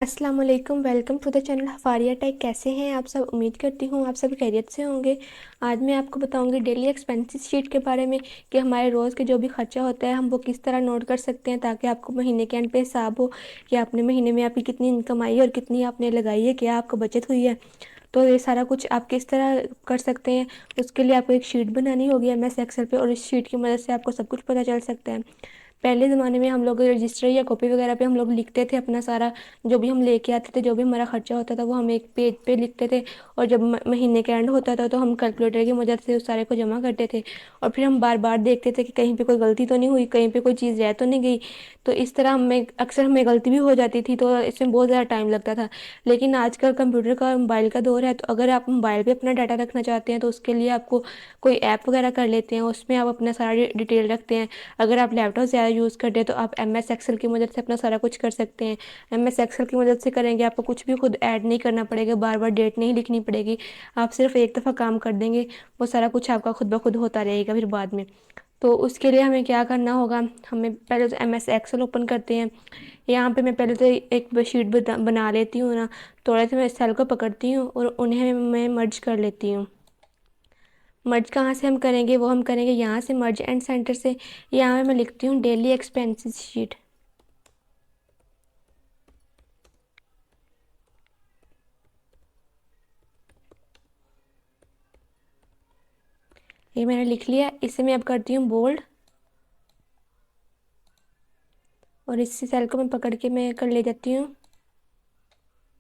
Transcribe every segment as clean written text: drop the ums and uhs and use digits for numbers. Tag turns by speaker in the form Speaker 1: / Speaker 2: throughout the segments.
Speaker 1: अस्सलाम वालेकुम। Welcome to the channel Hafaria tech. कैसे हैं आप सब? उम्मीद करती हूँ आप सब खैरियत से होंगे। आज मैं आपको बताऊंगी डेली एक्सपेंसेस शीट के बारे में कि हमारे रोज़ के जो भी खर्चा होता है हम वो किस तरह नोट कर सकते हैं, ताकि आपको महीने के एंड पे हिसाब हो कि आपने महीने में आपकी कितनी इनकम आई है और कितनी आपने लगाई है, क्या आपको बचत हुई है। तो ये सारा कुछ आप किस तरह कर सकते हैं, उसके लिए आपको एक शीट बनानी होगी MS एक्सेल पे, और इस शीट की मदद से आपको सब कुछ पता चल सकता है। पहले ज़माने में हम लोग रजिस्टर या कॉपी वगैरह पे हम लोग लिखते थे अपना सारा, जो भी हम लेके आते थे, जो भी हमारा खर्चा होता था वो हम एक पेज पे लिखते थे। और जब महीने का एंड होता था तो हम कैलकुलेटर की मदद से उस सारे को जमा करते थे, और फिर हम बार बार देखते थे कि कहीं पे कोई गलती तो नहीं हुई, कहीं पे कोई चीज़ रह तो नहीं गई। तो इस तरह हमें गलती भी हो जाती थी, तो इसमें बहुत ज़्यादा टाइम लगता था। लेकिन आजकल कंप्यूटर का, मोबाइल का दौर है, तो अगर आप मोबाइल पे अपना डाटा रखना चाहते हैं तो उसके लिए आपको कोई ऐप वगैरह कर लेते हैं, उसमें आप अपना सारा डिटेल रखते हैं। अगर आप लैपटॉप ज़्यादा यूज़ करते हैं तो आप MS एक्सेल की मदद से अपना सारा कुछ कर सकते हैं। MS एक्सेल की मदद से करेंगे, आपको कुछ भी खुद ऐड नहीं करना पड़ेगा, बार बार डेट नहीं लिखनी पड़ेगी। आप सिर्फ एक दफ़ा काम कर देंगे, वो सारा कुछ आपका खुद ब खुद होता रहेगा फिर बाद में। तो उसके लिए हमें क्या करना होगा, हमें पहले तो MS एक्सेल ओपन करते हैं। यहाँ पे मैं पहले तो एक शीट बना लेती हूँ ना। थोड़े से मैं सेल को पकड़ती हूँ और उन्हें मैं मर्ज कर लेती हूँ। मर्ज कहाँ से हम करेंगे, वो हम करेंगे यहाँ से, मर्ज एंड सेंटर से। यहाँ पे मैं लिखती हूँ डेली एक्सपेंसेस शीट। ये मैंने लिख लिया, इसे मैं अब करती हूँ बोल्ड, और इस सेल को मैं पकड़ के मैं कर ले जाती हूँ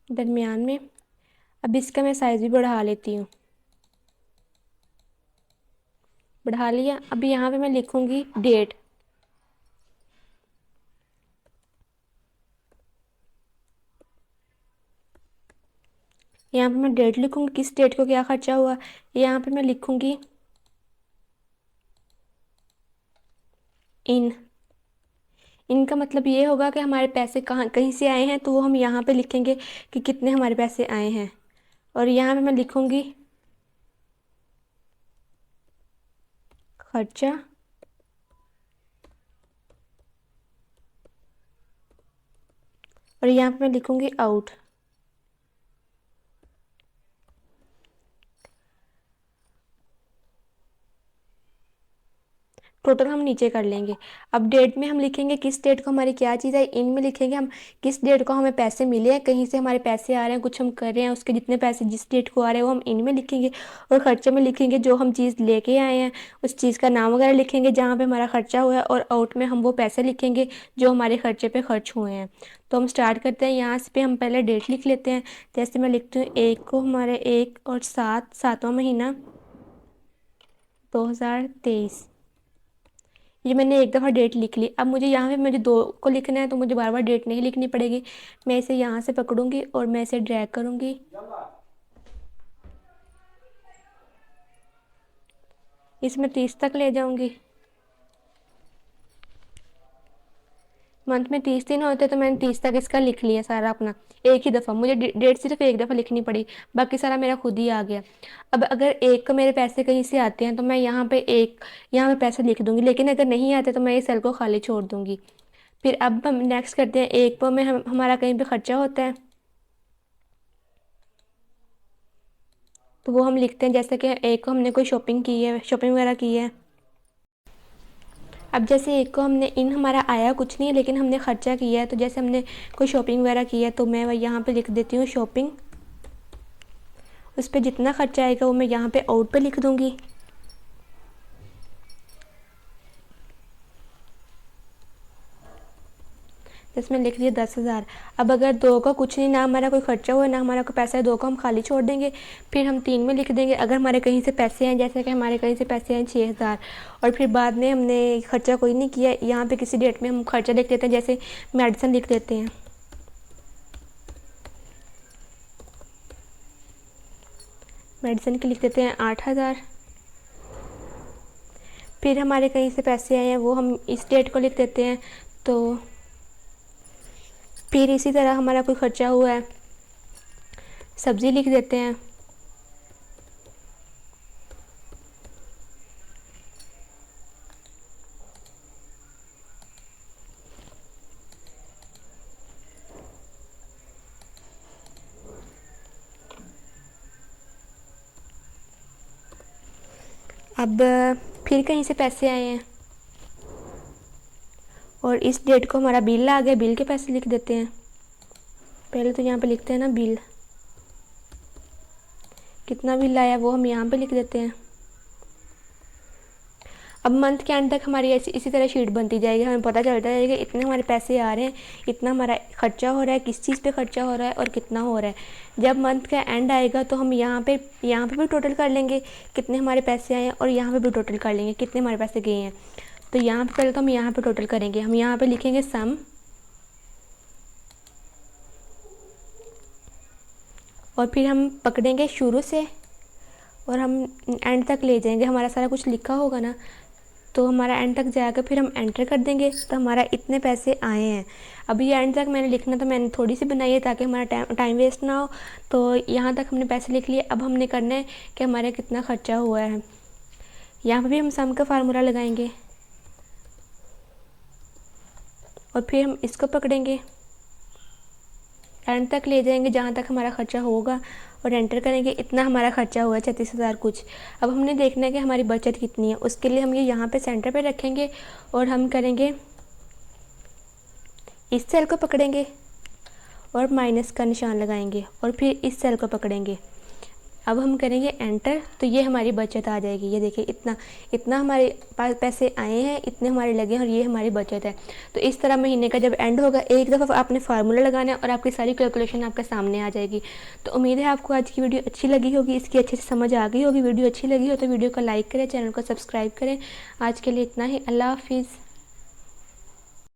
Speaker 1: दरमियान में। अब इसका मैं साइज़ भी बढ़ा लेती हूँ। बढ़ा लिया। अब यहाँ पे मैं लिखूँगी डेट। यहाँ पे मैं डेट लिखूँगी, किस डेट को क्या खर्चा हुआ। यहाँ पे मैं लिखूँगी इन। इनका मतलब ये होगा कि हमारे पैसे कहाँ कहीं से आए हैं, तो वो हम यहाँ पे लिखेंगे कि कितने हमारे पैसे आए हैं। और यहाँ पे मैं लिखूँगी खर्चा, और यहाँ पे मैं लिखूँगी आउट। टोटल हम नीचे कर लेंगे। अब डेट में हम लिखेंगे किस डेट को हमारी क्या चीज़ है। इन में लिखेंगे हम किस डेट को हमें पैसे मिले हैं, कहीं से हमारे पैसे आ रहे हैं, कुछ हम कर रहे हैं, उसके जितने पैसे जिस डेट को आ रहे हैं वो हम इन में लिखेंगे। और खर्चे में लिखेंगे जो हम चीज़ लेके आए हैं, उस चीज़ का नाम वगैरह लिखेंगे जहाँ पे हमारा खर्चा हुआ है। और आउट में हम वो पैसे लिखेंगे जो हमारे खर्चे पे खर्च हुए हैं। तो हम स्टार्ट करते हैं। यहाँ पे हम पहले डेट लिख लेते हैं। जैसे मैं लिखती हूँ एक को, हमारे 1 और 7, 7वां महीना 2023। ये मैंने एक दफ़ा डेट लिख ली। अब मुझे 2 को लिखना है, तो मुझे बार बार डेट नहीं लिखनी पड़ेगी। मैं इसे यहाँ से पकड़ूंगी और मैं इसे ड्रैग करूंगी, इसमें 30 तक ले जाऊंगी। मंथ में 30 दिन होते तो मैंने 30 तक इसका लिख लिया सारा अपना, एक ही दफ़ा। मुझे डेट सिर्फ एक दफ़ा लिखनी पड़ी, बाकी सारा मेरा खुद ही आ गया। अब अगर एक को मेरे पैसे कहीं से आते हैं तो मैं यहाँ पे पैसे लिख दूंगी, लेकिन अगर नहीं आते तो मैं इस सेल को खाली छोड़ दूंगी। फिर अब हम नेक्स्ट करते हैं। एक पर में हमारा कहीं पे खर्चा होता है तो वो हम लिखते हैं। जैसे कि एक को हमने कोई शॉपिंग की है, शॉपिंग वगैरह की है। अब जैसे एक को हमने इन, हमारा आया कुछ नहीं है लेकिन हमने खर्चा किया है, तो जैसे हमने कोई शॉपिंग वगैरह की है तो मैं यहाँ पे लिख देती हूँ शॉपिंग। उस पर जितना खर्चा आएगा वो मैं यहाँ पे आउट पे लिख दूँगी। जिसमें लिख दिया 10,000। अब अगर 2 का कुछ नहीं, ना हमारा कोई खर्चा हुआ ना हमारा कोई पैसा है, 2 को हम खाली छोड़ देंगे। फिर हम 3 में लिख देंगे अगर हमारे कहीं से पैसे हैं, जैसे कि हमारे कहीं से पैसे हैं 6,000, और फिर बाद में हमने खर्चा कोई नहीं किया। यहाँ पे किसी डेट में हम खर्चा लिख देते हैं, जैसे मेडिसिन लिख देते हैं। मेडिसिन के लिख देते हैं 8,000। फिर हमारे कहीं से पैसे आए हैं वो हम इस डेट को लिख देते हैं। तो फिर इसी तरह हमारा कोई खर्चा हुआ है, सब्ज़ी लिख देते हैं। अब फिर कहीं से पैसे आए हैं और इस डेट को हमारा बिल आ गया, बिल के पैसे लिख देते हैं। पहले तो यहाँ पे लिखते हैं ना बिल, कितना बिल आया वो हम यहाँ पे लिख देते हैं। अब मंथ के एंड तक हमारी ऐसी इसी तरह शीट बनती जाएगी, हमें पता चलता जाएगा इतने हमारे पैसे आ रहे हैं, इतना हमारा खर्चा हो रहा है, किस चीज़ पे खर्चा हो रहा है और कितना हो रहा है। जब मंथ का एंड आएगा तो हम यहाँ पे भी टोटल कर लेंगे कितने हमारे पैसे आए हैं और यहाँ पे भी टोटल कर लेंगे कितने हमारे पैसे गए हैं। तो यहाँ पे पहले तो हम यहाँ पे टोटल करेंगे, हम यहाँ पे लिखेंगे सम और फिर हम पकड़ेंगे शुरू से और हम एंड तक ले जाएंगे। हमारा सारा कुछ लिखा होगा ना, तो हमारा एंड तक जाकर फिर हम एंटर कर देंगे तो हमारा इतने पैसे आए हैं। अभी ये एंड तक मैंने लिखना तो मैंने थोड़ी सी बनाई है ताकि हमारा टाइम वेस्ट ना हो। तो यहाँ तक हमने पैसे लिख लिए, अब हमने करना है कि हमारा कितना खर्चा हुआ है। यहाँ पर भी हम सम का फार्मूला लगाएंगे और फिर हम इसको पकड़ेंगे, एंड तक ले जाएंगे जहाँ तक हमारा खर्चा होगा और एंटर करेंगे। इतना हमारा खर्चा हुआ है 36,000 कुछ। अब हमने देखना है कि हमारी बचत कितनी है, उसके लिए हम ये यहाँ पे सेंटर पे रखेंगे और हम करेंगे इस सेल को पकड़ेंगे और माइनस का निशान लगाएंगे और फिर इस सेल को पकड़ेंगे। अब हम करेंगे एंटर, तो ये हमारी बचत आ जाएगी। ये देखिए इतना हमारे पास पैसे आए हैं, इतने हमारे लगे हैं और ये हमारी बचत है। तो इस तरह महीने का जब एंड होगा एक दफ़ा आपने फार्मूला लगाना है और आपकी सारी कैलकुलेशन आपके सामने आ जाएगी। तो उम्मीद है आपको आज की वीडियो अच्छी लगी होगी, इसकी अच्छे से समझ आ गई होगी। वीडियो अच्छी लगी हो तो वीडियो को लाइक करें, चैनल को सब्सक्राइब करें। आज के लिए इतना ही, अल्लाह हाफिज़।